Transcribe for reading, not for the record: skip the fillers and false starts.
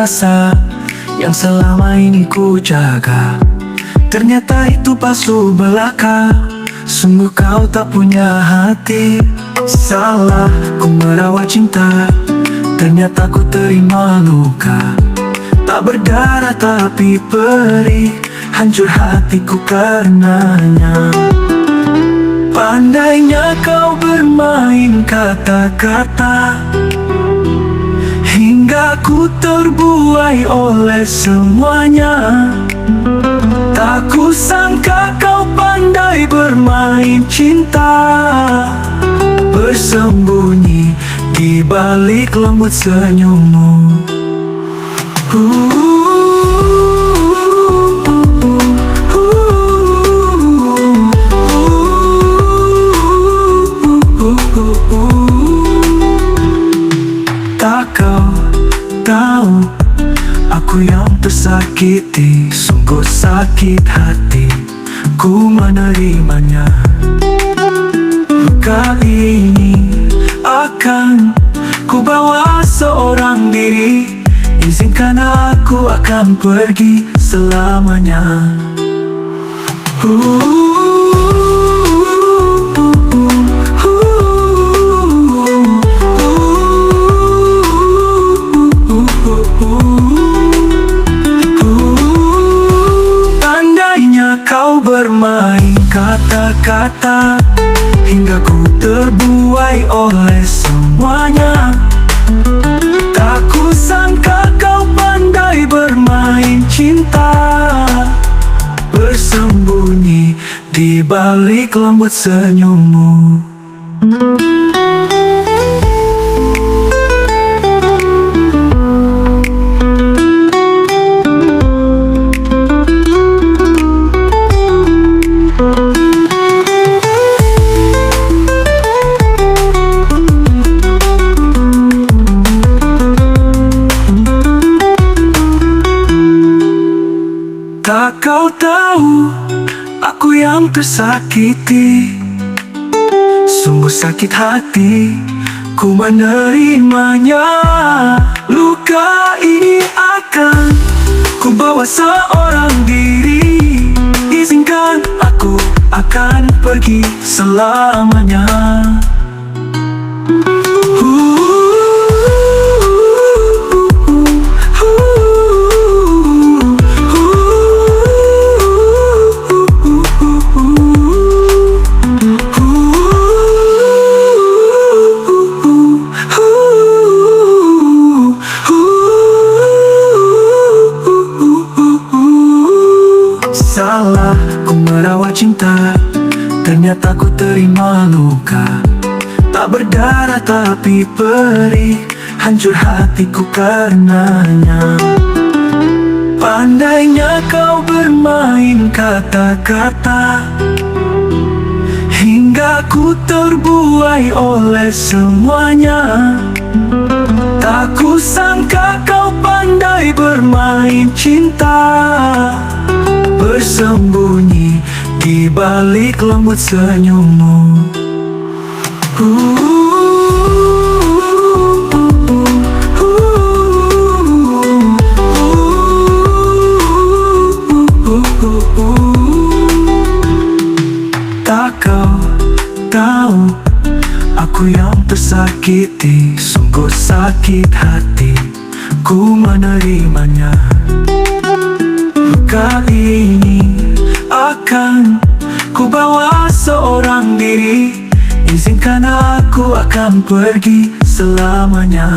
rasa yang selama ini ku jaga. Ternyata itu palsu belaka. Sungguh kau tak punya hati. Salah ku merawat cinta, ternyata ku terima luka. Tak berdarah tapi perih, hancur hatiku karenanya. Pandainya kau bermain kata-kata, hingga ku terbuai oleh semuanya. Tak kusangka kau pandai bermain cinta, bersembunyi di balik lembut senyummu. Tak kau tahu, aku yang tersakiti, sungguh sakit hati ku menerimanya. Kali ini akan ku bawa seorang diri. Izinkan aku akan pergi selamanya. Pandainya kau bermain kata-kata, hingga ku terbuai oleh semuanya. Tak kusangka kau pandai bermain cinta, bersembunyi di balik lembut senyummu. Tak kau tahu, aku yang tersakiti, sungguh sakit hati ku menerimanya. Luka ini akan ku bawa seorang diri. Izinkan aku akan pergi selamanya. Salah ku merawat cinta, ternyata ku terima luka. Tak berdarah tapi perih, hancur hatiku karenanya. Pandainya kau bermain kata-kata, hingga ku terbuai oleh semuanya. Tak kusangka kau pandai bermain cinta, bersembunyi di balik lembut senyummu. Tak kau tahu, aku yang tersakiti, sungguh sakit hati ku menerimanya. Kali ini akan ku bawa seorang diri. Izinkan aku akan pergi selamanya.